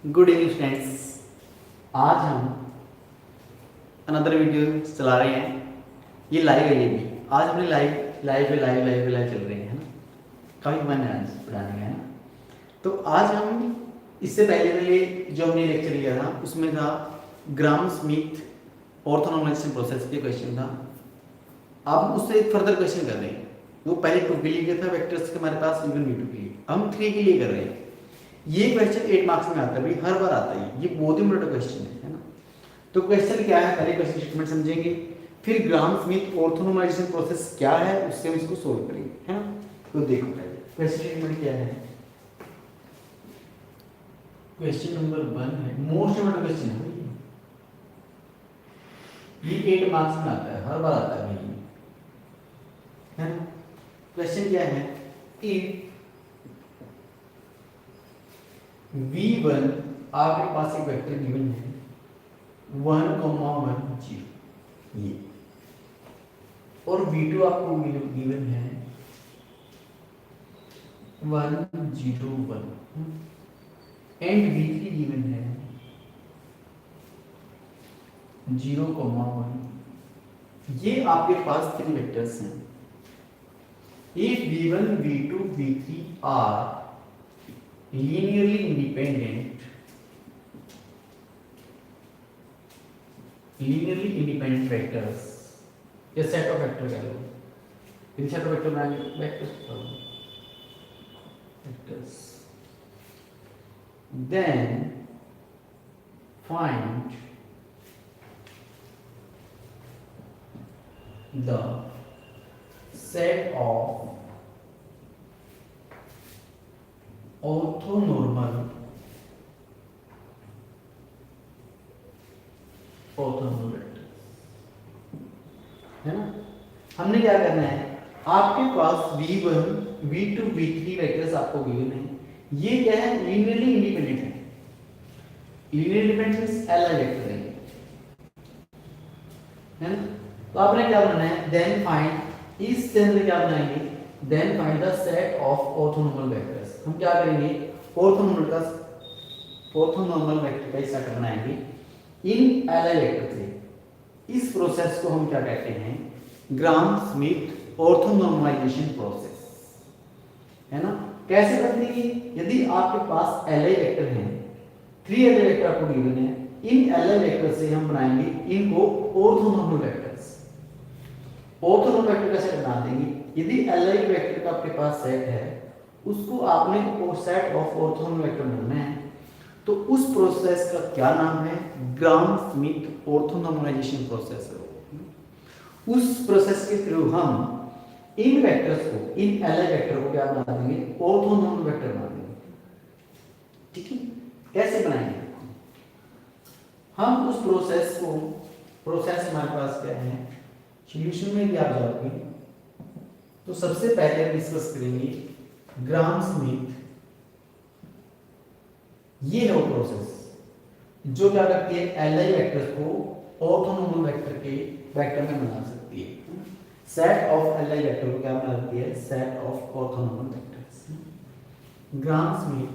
Good evening students. आज हम another video चला रहे हैं। ये लाइव है, ये भी आज हमने लाइव चल रहे हैं ना। काफ़ी मन है आज पढ़ाने का, है ना। तो आज हम इससे पहले वाले जो हमने लेक्चर लिया था उसमें था ग्राम स्मिथ ऑर्थोनॉर्मलाइजेशन प्रोसेस के क्वेश्चन था। अब हम उससे एक फर्दर क्वेश्चन कर रहे हैं। वो पहले 2 के लिए किया था वेक्टर्स के हमारे पास, V1 V2 के लिए। हम 3 के लिए कर रहे हैं। ये क्वेश्चन 8 मार्क्स में आता है भाई, हर बार आता है। ये बहुत ही इंपॉर्टेंट क्वेश्चन है ना। तो क्वेश्चन क्या है, पहले क्वेश्चन स्टेटमेंट समझेंगे, फिर ग्राम स्मिथ ऑर्थोनॉर्मलाइजेशन प्रोसेस क्या है उससे हम इसको सोल्व करेंगे, है ना। तो देखो पहले क्वेश्चन स्टेटमेंट क्या है। क्वेश्चन नंबर 1 है, मोस्ट इंपॉर्टेंट क्वेश्चन है भाई। ये 8 मार्क्स में आता है, हर बार आता है भाई, है ना। क्वेश्चन क्या है, इफ V1 आपके पास एक वेक्टर गिवन है 1,1 0 ये, और V2 आपको गिवन है 1 0 1 एंड V3 गिवन है 0,1। ये आपके पास 3 वेक्टर्स हैं। If V1 V2 V3 are linearly independent vectors, या सेट ऑफ वेक्टर कह लो, इन सेट ऑफ वेक्टर बनाएंगे vectors, then find the set of orthonormal vector, है ना। हमने क्या करना है, आपके पास V1 V2 V3 वेक्टर्स आपको गिवन है। ये क्या है, लीनियरली इंडिपेंडेंट है। लीनियर इंडिपेंडेंस Li वेक्टर है ना। तो आपने क्या बनाना है, देन फाइंड, इस अंदर क्या बनाएंगे, then find the set of orthonormal vectors. हम क्या करेंगे, ऑर्थोनॉर्मल वेक्टर का सेट बनाएंगे इन Li वेक्टर से। इस प्रोसेस को हम क्या कहते हैं, ग्राम स्मिथ ऑर्थोनॉर्मलाइजेशन प्रोसेस, है ना। कैसे करते हैं, यदि आपके पास Li वेक्टर हैं, 3 Li वेक्टर आपको गिवन है, इन Li वेक्टर से हम बनाएंगे इनको ऑर्थोनॉर्मल वेक्टर्स। ऑर्थोनॉर्मल वेक्टर का सेट बना देंगे। यदि Li वेक्टर का आपके पास सेट है, उसको आपने सेट ऑफ ऑर्थोनॉर्मल वेक्टर बनाना है, तो उस प्रोसेस का क्या नाम है, ग्राम स्मिथ ऑर्थोनॉर्मलाइजेशन प्रोसेस है। उस प्रोसेस के थ्रू हम इन वेक्टर्स को, इन Li वेक्टर को क्या बना देंगे, ऑर्थोनॉर्मल वेक्टर बना देंगे। ठीक है, कैसे बनाएंगे हम उस प्रोसेस को, प्रोसेस हमारे पास क्या है, सॉल्यूशन में भी आप जाओगे तो सबसे पहले हम डिस्कस करेंगे ग्राम स्मिथ। ये है वो प्रोसेस जो क्या करती है, Li वेक्टर को ऑर्थोनॉर्मल वेक्टर के वेक्टर में बना सकती है। सेट ऑफ Li वेक्टर को क्या बना सकती है, set of orthonormal vectors. Gram Smith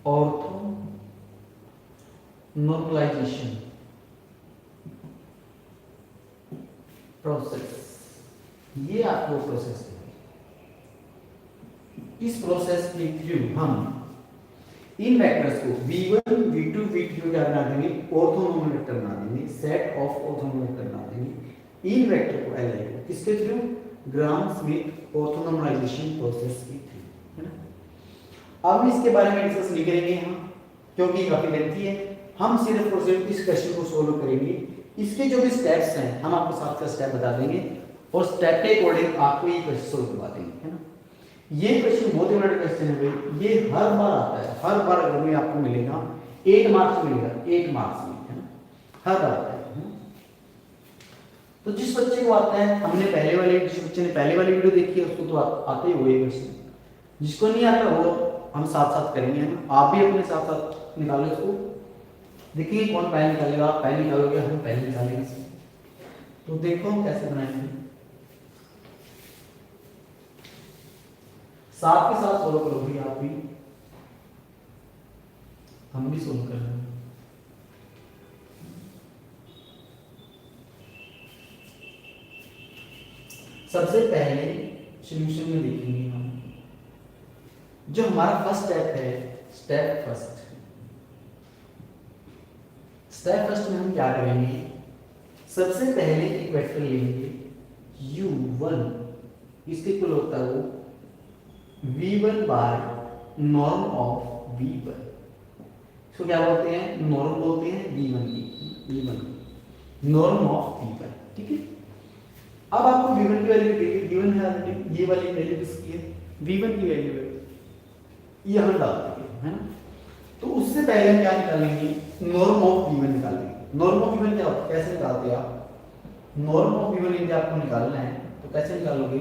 orthonormalisation process, ये आपको प्रोसेस है। इस प्रोसेस के थ्रू हम इन वेक्टर्स को V1 V2 V3 क्या बना देंगे, ऑर्थोनॉर्मल वेक्टर बना देंगे, सेट ऑफ ऑर्थोनॉर्मल वेक्टर बना देंगे इन वेक्टर को Li को, किसके थ्रू, ग्राम स्मिथ ऑर्थोनॉर्मलाइजेशन प्रोसेस के थ्रू, है ना। अब इसके बारे में डिस्कस नहीं करेंगे हम, क्योंकि काफी लेंथी है। हम सिर्फ और सिर्फ इस क्वेश्चन को सोल्व करेंगे। इसके जो भी स्टेप्स हैं हम आपको साथ का स्टेप बता देंगे, और स्टेप के अकॉर्डिंग आपको ये क्वेश्चन सोल्व करवा देंगे, है ना। ये क्वेश्चन बहुत इंपॉर्टेंट क्वेश्चन है भाई, ये हर बार आता है, हर बार अगर में आपको मिलेगा 8 मार्क्स मिलेगा, 8 मार्क्स में, है ना, हर बार आता है। तो जिस बच्चे को आता है, हमने जिस बच्चे ने पहले वाली वीडियो देखी है उसको तो आते ही हुए क्वेश्चन। जिसको नहीं आता वो हम साथ साथ करेंगे, है ना। आप भी अपने साथ साथ निकालो इसको, देखिए कौन पहले निकालेगा, आप पहले निकालोगे, हम पहले निकालेंगे। तो देखो हम कैसे बनाएंगे। साथ के साथ सोल्व करोगे आप भी, हम भी सोल्व कर रहे हैं। सबसे पहले सॉल्यूशन में देखेंगे हम जो हमारा फर्स्ट स्टेप है, स्टेप फर्स्ट में हम क्या करेंगे, सबसे पहले एक वेक्टर लेंगे u1, इसके इक्वल होता है वो v1 bye norm of v1, इसको क्या बोलते हैं, नॉर्म बोलते हैं v1 नॉर्म ऑफ v1, ठीक है। अब आपको v1 की वैल्यू देखिए, v1 है ये वाली वैल्यू किसकी है, v1 की वैल्यू है, ये हम डाल देंगे, है ना। तो उससे पहले हम क्या निकालेंगे, नॉर्म ऑफ v1 निकालेंगे। नॉर्म ऑफ v1 क्या होता है, कैसे निकालते हैं आप, नॉर्म ऑफ v1 यदि आपको निकालना है तो कैसे निकालोगे,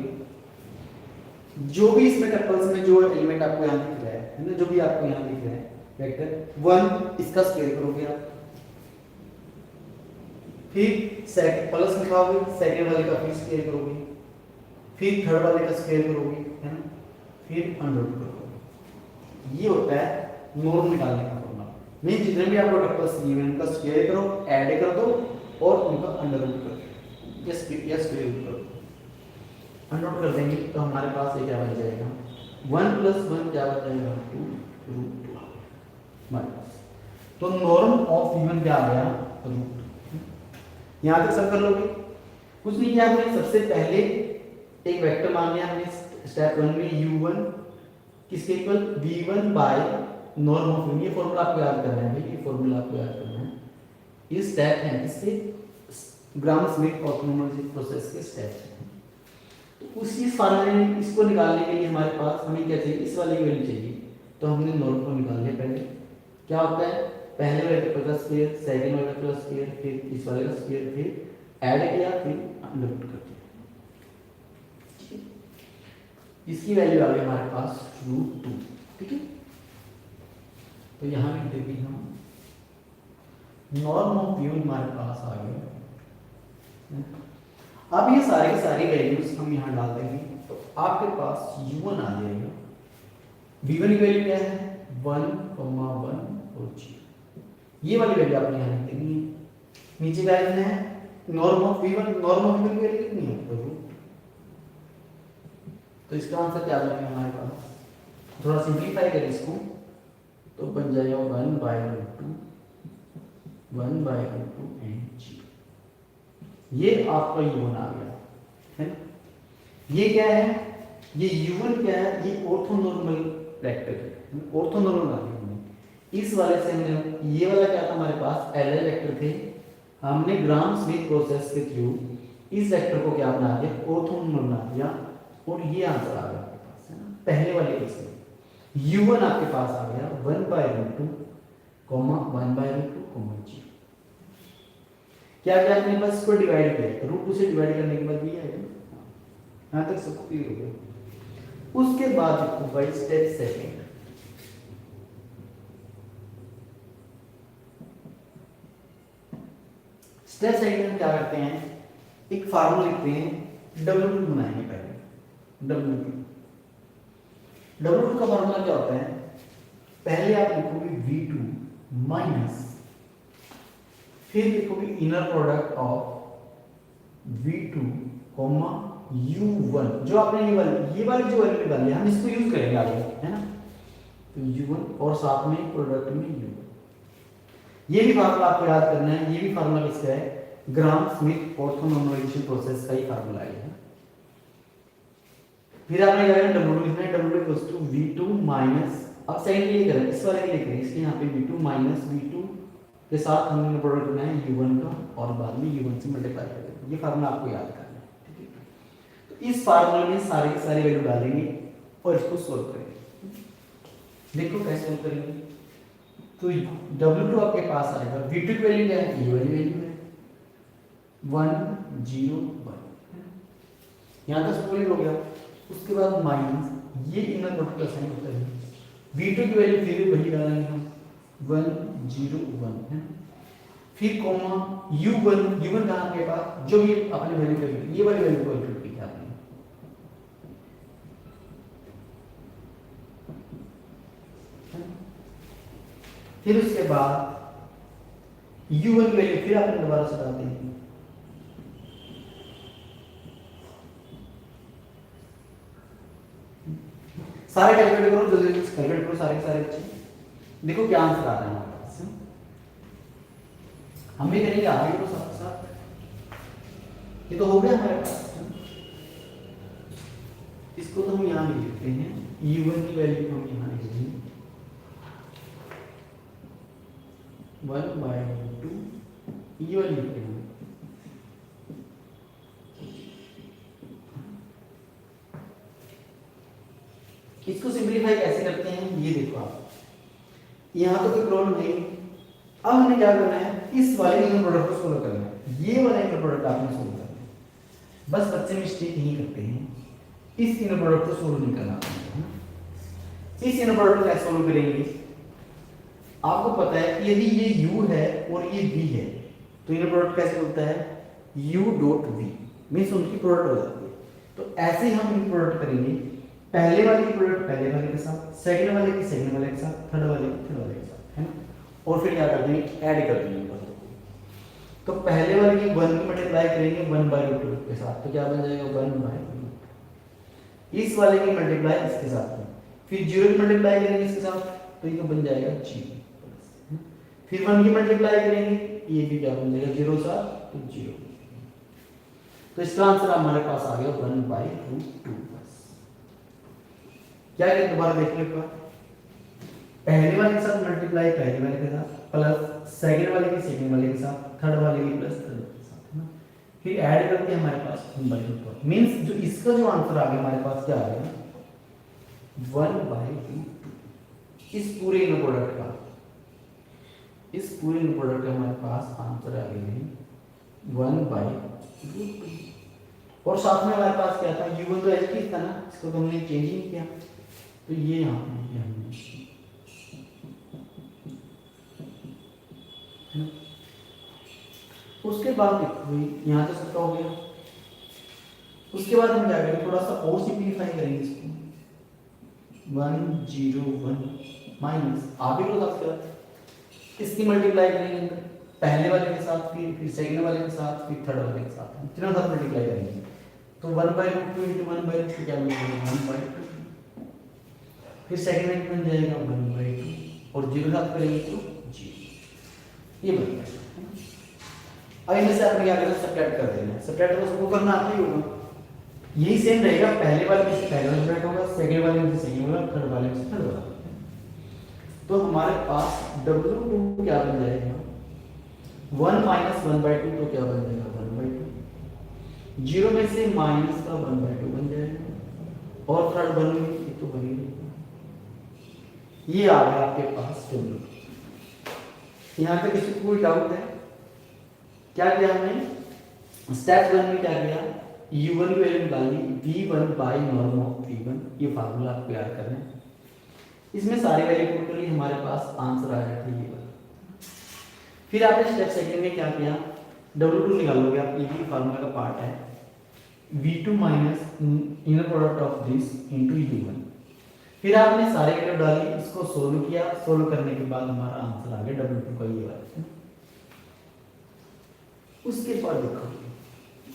जो भी इसमें टपल्स में जो एलिमेंट आपको यहाँ दिख रहा है ना, जो भी आपको यहाँ दिख रहा है वेक्टर 1, इसका स्क्वायर करोगे आप, फिर सेकंड प्लस लिखाओगे, सेकंड वाले का फिर स्क्वायर करोगे, फिर थर्ड वाले का स्क्वायर करोगे, है ना, फिर अंडर करोगे। ये होता है नॉर्म निकालने का फॉर्मूला। मीन जितने भी आपको टपल्स दिए हैं उनका स्क्वायर करो, ऐड कर दो और उनका अंडर रूट कर दो, यस स्क्वायर रूट कर दो। अंडर रूट कर देंगे तो हमारे पास ये क्या बन जाएगा, 1 + 1 क्या बन जाएगा, 2 माइनस, तो नॉर्म ऑफ v1 क्या आ गया, रूट। यहाँ तक सब कर लोगे, कुछ नहीं किया आपने, सबसे पहले एक वेक्टर मान लिया हमने स्टेप 1 में u1 किसके equal, v1 bye norm of v1। ये फॉर्मूला आपको याद करना है भाई, ये फॉर्मूला आपको याद करना है। ये स्टेप है किसके, ग्राम-स्मिथ ऑटोनॉमस प्रोसेस के स्टेप हैं। तो उसी फार्मूले में इसको निकालने के लिए हमारे पास हमें क्या चाहिए, इस वाले की वैल्यू चाहिए, तो हमने नॉर्म को निकाल लिया। पहले क्या होता है, पहले वेक्टर का स्क्वायर, सेकंड वेक्टर का स्क्वायर, फिर इस वाले का स्क्वायर, फिर ऐड किया, फिर अंडर रूट कर दिया, इसकी वैल्यू आ गई हमारे पास √2, ठीक है। तो यहाँ भी देखिए हम नॉर्म ऑफ v1 हमारे पास आ गया। अब ये सारे की सारी वैल्यूज हम यहाँ डाल देंगे तो आपके पास u1 आ जाएगा। v1 की वैल्यू क्या है, 1, 1 और 0, ये वाली वैल्यू आपने यहाँ लिख देनी है। नीचे क्या लिखना है, norm of v1, norm of v1 की वैल्यू कितनी है, तो इसका आंसर क्या बनेगा हमारे पास, थोड़ा सिंपलीफाई करें इसको तो बन जाएगा 1/√2 एंड 0। ये आपका u1 आ गया है ना। ये क्या है, ये u1 क्या है, ये ऑर्थोनॉर्मल वेक्टर है, ऑर्थोनॉर्मल आ गया। इस वाले से हमने, ये वाला क्या था हमारे पास, एल वेक्टर थे, हमने ग्राम-स्मिथ प्रोसेस के थ्रू इस वेक्टर को क्या बना दिया, ऑर्थोनॉर्मल बना दिया, और ये आंसर आ गया आपके पास, है ना। पहले वाले केस में u1 आपके पास आ गया 1/√2, 1/√2, 0। क्या क्या आपने बस इसको डिवाइड किया, √2 से डिवाइड करने के बाद भी आएगा, यहाँ तक सब क्लियर हो गया। उसके बाद देखो भाई स्टेप सेकंड, स्टेप सेकंड में क्या करते हैं, एक फार्मूला लिखते हैं, W2 बनाएंगे पहले। W2 का फार्मूला क्या होता है, पहले आप लिखोगे V2 माइनस, फिर लिखोगे inner product of V2, U1, जो आपने ये वाली जो वैल्यू निकाली है हम इसको यूज करेंगे आगे, है ना। तो U1 और साथ में प्रोडक्ट में U1, ये भी फार्मूला आपको याद करना है। ये भी फार्मूला किसका है, ग्राम-स्मिथ ऑर्थोनॉर्मलाइजेशन प्रोसेस का ही फार्मूला है। फिर आपने क्या करना, W2 लिखना है, W V2 माइनस, अब सेकंड के लिए करें, इस वाले के लिए करें, इसलिए यहाँ पे V2 माइनस V2 के साथ हमने प्रोडक्ट बनाया U1 का, और बाद में U1 से मल्टीप्लाई कर देंगे। ये फार्मूला आपको याद करना है, ठीक है। तो इस फार्मूले में सारे के सारे वैल्यू डालेंगे और इसको सोल्व करेंगे। देखो कैसे सोल्व करेंगे, तो W2 आपके पास आएगा, V2 की वैल्यू क्या है, ये वाली वैल्यू है 1, 0, 1, यहाँ तक क्लियर हो गया। उसके बाद माइनस, ये इनर प्रोडक्ट का साइन होता है, V2 की वैल्यू फिर वही डालेंगे हम 1, 0, 1, है। फिर कॉमा U1 का आपके पास जो भी अपने वैल्यू कर, ये वाली वैल्यू को इंक्लूड किया आपने, फिर उसके बाद u1 की वैल्यू फिर आपने दोबारा से डाल दी, सारे कैलकुलेट करो, जल्दी जल्दी कैलकुलेट करो सारे सारे बच्चे। देखो क्या आंसर आ रहा है हमारे पास। हम भी करेंगे आगे तो साथ साथ। ये तो हो गया हमारे पास। इसको तो हम यहाँ लिख देते हैं, u1 की वैल्यू हम यहाँ लिख देंगे 1/2 u1 लिख देंगे। इसको सिंपलीफाई कैसे करते हैं ये देखो आप, यहाँ तो कोई प्रॉब्लम नहीं। अब हमें क्या करना है, इस वाले इनर प्रोडक्ट को सोल्व करना है, ये वाला इनर प्रोडक्ट आपने सोल्व करना है। बस बच्चे मिस्टेक नहीं करते हैं, इस इनर प्रोडक्ट को सोल्व नहीं करना है। इस इनर प्रोडक्ट को कैसे सोल्व करेंगे, आपको पता है कि यदि ये u है और ये v है तो इनर प्रोडक्ट कैसे होता है, u डॉट v मीन्स उनकी प्रोडक्ट हो जाती है। तो ऐसे ही हम इनर प्रोडक्ट करेंगे, पहले वाले की प्रोडक्ट पहले वाले के साथ, सेकंड वाले की सेकंड वाले के साथ, थर्ड वाले की थर्ड वाले के साथ, है ना। और फिर क्या कर देंगे, ऐड कर देंगे बस। तो पहले वाले की 1 की मल्टीप्लाई करेंगे 1/2 के साथ, तो क्या बन जाएगा 1/2। इस वाले की मल्टीप्लाई इसके साथ में, फिर 0 की मल्टीप्लाई करेंगे इसके साथ तो ये बन जाएगा 0। फिर 1 की मल्टीप्लाई करेंगे, ये भी क्या बन जाएगा 0 साथ तो 0। तो इसका आंसर हमारे पास आ गया 1/√2। क्या करें दोबारा देख लो एक बार, पहले वाले के साथ मल्टीप्लाई पहले वाले के साथ, प्लस सेकंड वाले के सेकंड वाले के साथ, थर्ड वाले के प्लस थर्ड वाले के साथ, है ना। फिर ऐड करके हमारे पास 1/2 मींस जो इसका जो आंसर आ गया हमारे पास क्या आ गया 1/2। इस पूरे इनर प्रोडक्ट का, इस पूरे इनर प्रोडक्ट का हमारे पास आंसर आ गया 1/2। और साथ में हमारे पास क्या था, u1 तो ऐसे ही था ना, इसको तो हमने चेंज नहीं किया, तो ये यहाँ पे हमने उसके बाद देखो यहाँ तो सबका हो गया। उसके बाद हम क्या करेंगे, थोड़ा सा और सिंपलीफाई करेंगे इसको, 1/0 माइनस आप ही लोग इसकी मल्टीप्लाई करेंगे पहले वाले के साथ, फिर सेकंड वाले के साथ, फिर थर्ड वाले के साथ, तीनों साथ मल्टीप्लाई करेंगे तो 1/2 × 1/2 क्या बन जाएगा 1/2। फिर सेकंड में बन जाएगा 1/2 और 0 साथ करेंगे तो 0। ये बन गया। अब इनमें से आपने क्या करना है, सब्ट्रैक्ट कर देना है। सब्ट्रैक्ट तो सबको करना आता ही होगा, यही सेम रहेगा, पहले वाले में से पहले वाला सब्ट्रैक्ट होगा, सेकंड वाले में से सेकंड वाला, थर्ड वाले में से थर्ड वाला। तो हमारे पास W2 क्या बन जाएगा 1 - 1/2 तो क्या बन जाएगा 1/2। 0 में से माइनस का 1/2 बन जाएगा और थर्ड वन में ये तो बन ही, ये आ गया आपके पास W। यहाँ पे किसी को कोई डाउट है? क्या किया हमने, स्टेप 1 में क्या किया, u1 की वैल्यू निकालनी v1/norm of v1, ये फार्मूला आपको याद करना है। इसमें सारी वैल्यू पुट कर ली, हमारे पास आंसर आ गया था ये वाला। फिर आपने स्टेप सेकंड में क्या किया, W2 निकालोगे आप, ये भी फार्मूला का पार्ट है, v2 minus inner product of this into u1। फिर आपने सारे वैल्यू डाली, इसको सोल्व किया, सोल्व करने के बाद हमारा आंसर आ गया W2 का ये वाला। उसके बाद देखो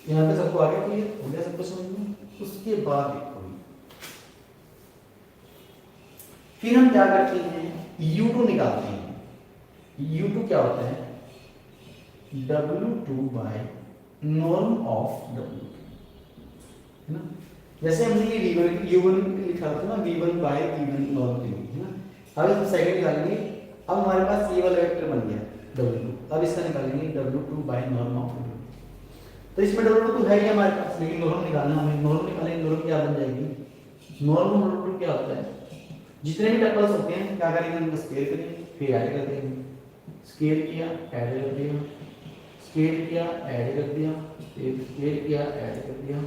यहाँ पे सबको आगे क्लियर हो गया, सबको समझ में। उसके बाद देखो फिर हम क्या करते हैं, u2 निकालते हैं। u2 क्या होता है W2/norm of W, है ना। जैसे हमने ये u1 लिखा था ना, v1/v1 norm के लिए, है ना। अब हम सेकंड निकालेंगे, अब हमारे पास ये वाला वेक्टर बन गया W2, अब इसका निकालेंगे W2/norm of W। तो इसमें W2 है ही हमारे पास, लेकिन नॉर्म निकालना, हमें नॉर्म निकालेंगे, नॉर्म क्या बन जाएगी, नॉर्म W2 क्या होता है, जितने भी टपल्स होते हैं क्या करेंगे, उनको स्केल करेंगे, फिर ऐड कर देंगे। स्केल किया, ऐड कर दिया, स्केल किया, ऐड कर दिया, फिर स्केल किया, ऐड कर दिया,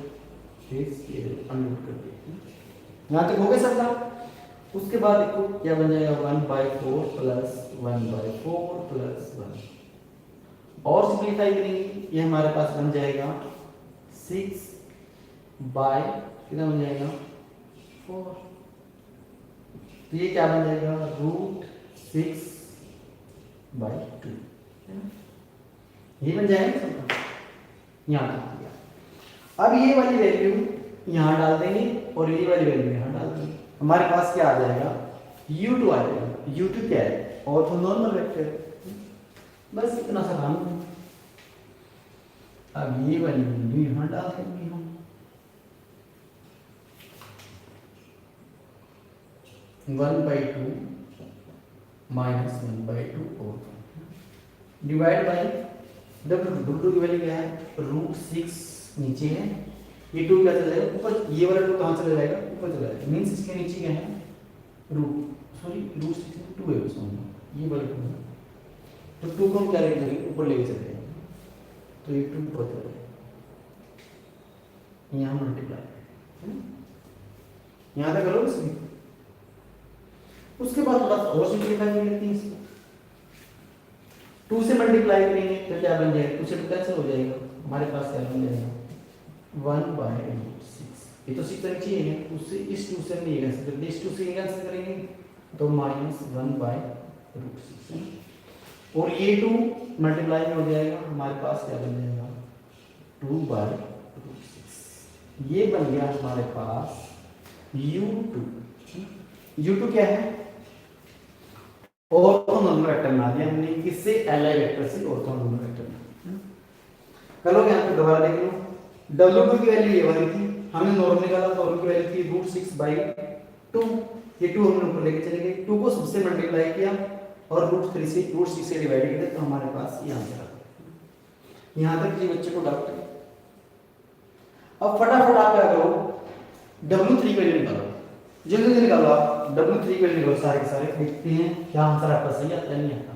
फिर स्केल अनलोड कर दिया। यहाँ तक हो गया सबका। उसके बाद देखो क्या बन जाएगा 1/4 प्लस 1/4 प्लस 1, और सिंपलीफाई करेंगे, ये हमारे पास बन जाएगा 6 बाय कितना बन जाएगा 4। तो ये क्या बन जाएगा √6 बाई 2, है ना? ये बन जाएगा सबका, यहाँ तक दिया। अब ये वाली वैल्यू यहाँ डाल देंगे और ये वाली वैल्यू यहाँ डाल देंगे। हमारे पास क्या आ जाएगा, u2 आ जाएगा। u2 क्या है, ऑर्थोनॉर्मल वेक्टर। बस इतना सा काम है। अब ये वाली वैल्यू यहाँ डाल देंगे हम, 1/2 माइनस 1/2 और डिवाइड बाई W2 की वैल्यू क्या है, √6 नीचे है, ये 2 क्या चला जाएगा ऊपर, ये वाला 2 कहाँ चला जाएगा, ऊपर चला जाएगा। मीन्स इसके नीचे क्या है, √6 2 है उसमें, ये वाला 2 है, तो 2 को हम क्या लेंगे, ऊपर लेके चले जाएंगे, तो ये 2 ऊपर चला जाएगा, यहाँ मल्टीप्लाई, यहाँ तक करो इसमें। उसके बाद थोड़ा और सिंपलीफाई कर लेते हैं इसको, 2 से मल्टीप्लाई करेंगे तो क्या बन जाएगा, 2 से 2 कैंसिल हो जाएगा, हमारे पास क्या बन जाएगा 1/6। ये तो 6 तक चाहिए है, उससे इस 2 से नहीं कैंसिल करेंगे, इस 2 से कैंसिल करेंगे तो -1/√6, और ये 2 मल्टीप्लाई में हो जाएगा, हमारे पास क्या बन जाएगा 2/√6। ये बन गया हमारे पास u2। u2 क्या है, ऑर्थोनॉर्मल वेक्टर बना दिया हमने, किससे, एलआई वेक्टर से ऑर्थोनॉर्मल वेक्टर बना। करो यहाँ पे दोबारा देख लो, W2 की वैल्यू ये वाली थी, हमने नॉर्मल निकाला, W की वैल्यू थी √6/2, ये 2 हमने ऊपर लेके चले गए, 2 को सबसे मल्टीप्लाई किया और √6 से डिवाइड किया, तो हमारे पास ये आंसर आ गया। यहाँ तक जी बच्चे को डाउट है। अब फटाफट आप क्या करो, W3 की वैल्यू निकालो, जल्दी निकालो आप, W3 की वैल्यू निकालो, सारे के सारे देखते हैं क्या आंसर आपका सही आता है नहीं आता।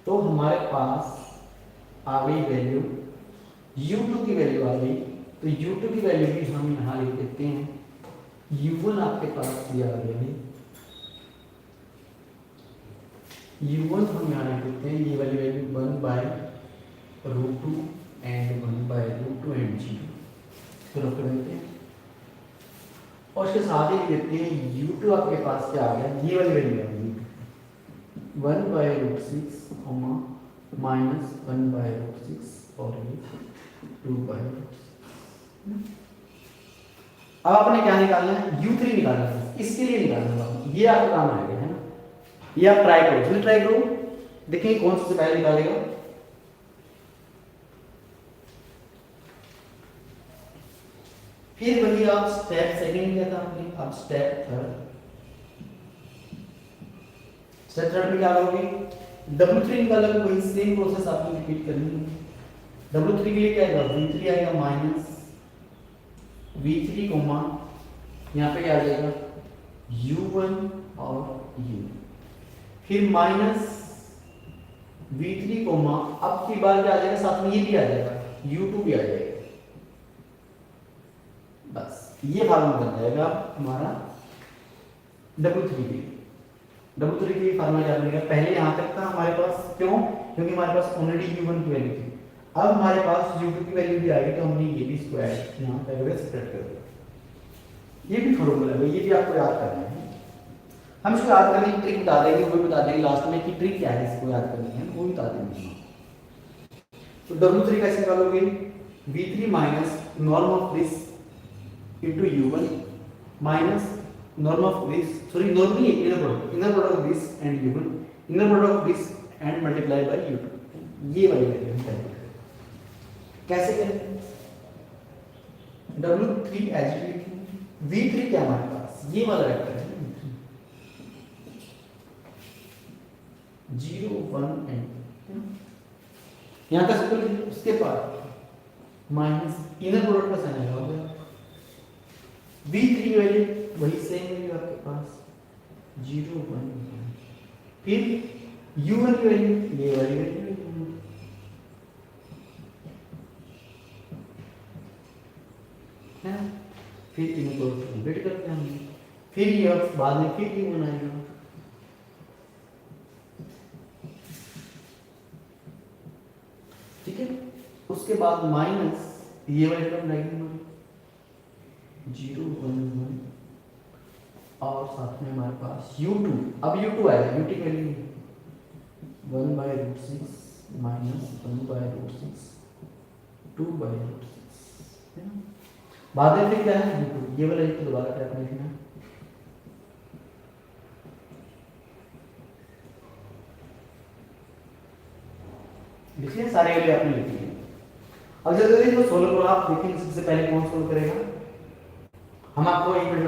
तो हमारे पास आ गई वैल्यू, u2 की वैल्यू आ गई, तो u2 की वैल्यू भी हम यहाँ लिख देते हैं, u1 आपके पास दिया गया है, u1 हम यहाँ लिख देते हैं, ये वाली वैल्यू 1/√2 एंड 1/√2 एंड 0 तो रख देते हैं, और उसके साथ ही देते हैं u2 आपके पास क्या आ गया, ये वाली वैल्यू आ गई 1/√6 माइनस 1/√6 और ये 2/√6। अब आपने क्या निकालना है, u3 निकालना है, इसके लिए निकालना है, ये आपका काम आएगा, है ना। ये आप ट्राई करो, जल्दी ट्राई करो, देखिए कौन सा से पहले निकालेगा। फिर वही आप स्टेप सेकंड किया था आपने, अब स्टेप थर्ड में क्या करोगे, W3 निकालोगे, वही सेम प्रोसेस आपको रिपीट करनी है। W3 के लिए क्या आएगा, V3 आएगा माइनस V3 कोमा, यहाँ पे क्या आ जाएगा U1 और U, फिर माइनस V3 कोमा, अब की बार क्या आ जाएगा, साथ में ये भी आ जाएगा, U2 भी आ जाएगा। बस ये फार्मूला बन जाएगा हमारा W3 के लिए। W3 के लिए फार्मूला क्या बनेगा, पहले यहाँ तक था हमारे पास, क्यों, क्योंकि हमारे पास ऑलरेडी U1 की वैल्यू थी, अब हमारे पास U2 की वैल्यू भी आएगी, तो हमने ये भी स्क्वायर यहाँ पे सेपरेट कर दिया। ये भी फार्मूला है, ये भी आपको याद करना है, हम इसको याद करने की ट्रिक बता देंगे, वो भी बता देंगे लास्ट में कि ट्रिक क्या है इसको याद करनी है, वो भी बता देंगे। तो W3 कैसे निकालोगे, V3 minus norm of this into u1 minus norm of this, sorry normally inner product of this and u1, inner product of this and multiply by u2, ये वाली वैल्यू हम करेंगे। कैसे करेंगे, W3 एज लिखेंगे, V3 क्या हमारे पास ये वाला वेक्टर है 0 1 एंड यहाँ का सिंपल, उसके बाद माइनस इनर प्रोडक्ट का साइन हो गया, V3 वैल्यू वही सेम वैल्यू आपके पास 0 1, फिर U1 की वैल्यू ये वाली वैल्यू है, फिर इनको कंप्लीट करते हैं, फिर ये बाद में फिर U1 आएगा, ठीक है। उसके बाद माइनस ये वाली टर्म लगेगी 0 1 1 और साथ में हमारे पास U2, अब U2 आएगा, U2 की वैल्यू 1/√6 माइनस 1/√6 2/√6 है ना। बाद में फिर क्या है v2, ये वाला एक दोबारा क्या करना है, लिखिए सारे वैल्यू आपने लिखी है। अब जल्दी से सोल्व करो आप, देखेंगे सबसे पहले कौन सोल्व करेगा। हम आपको एक मिनट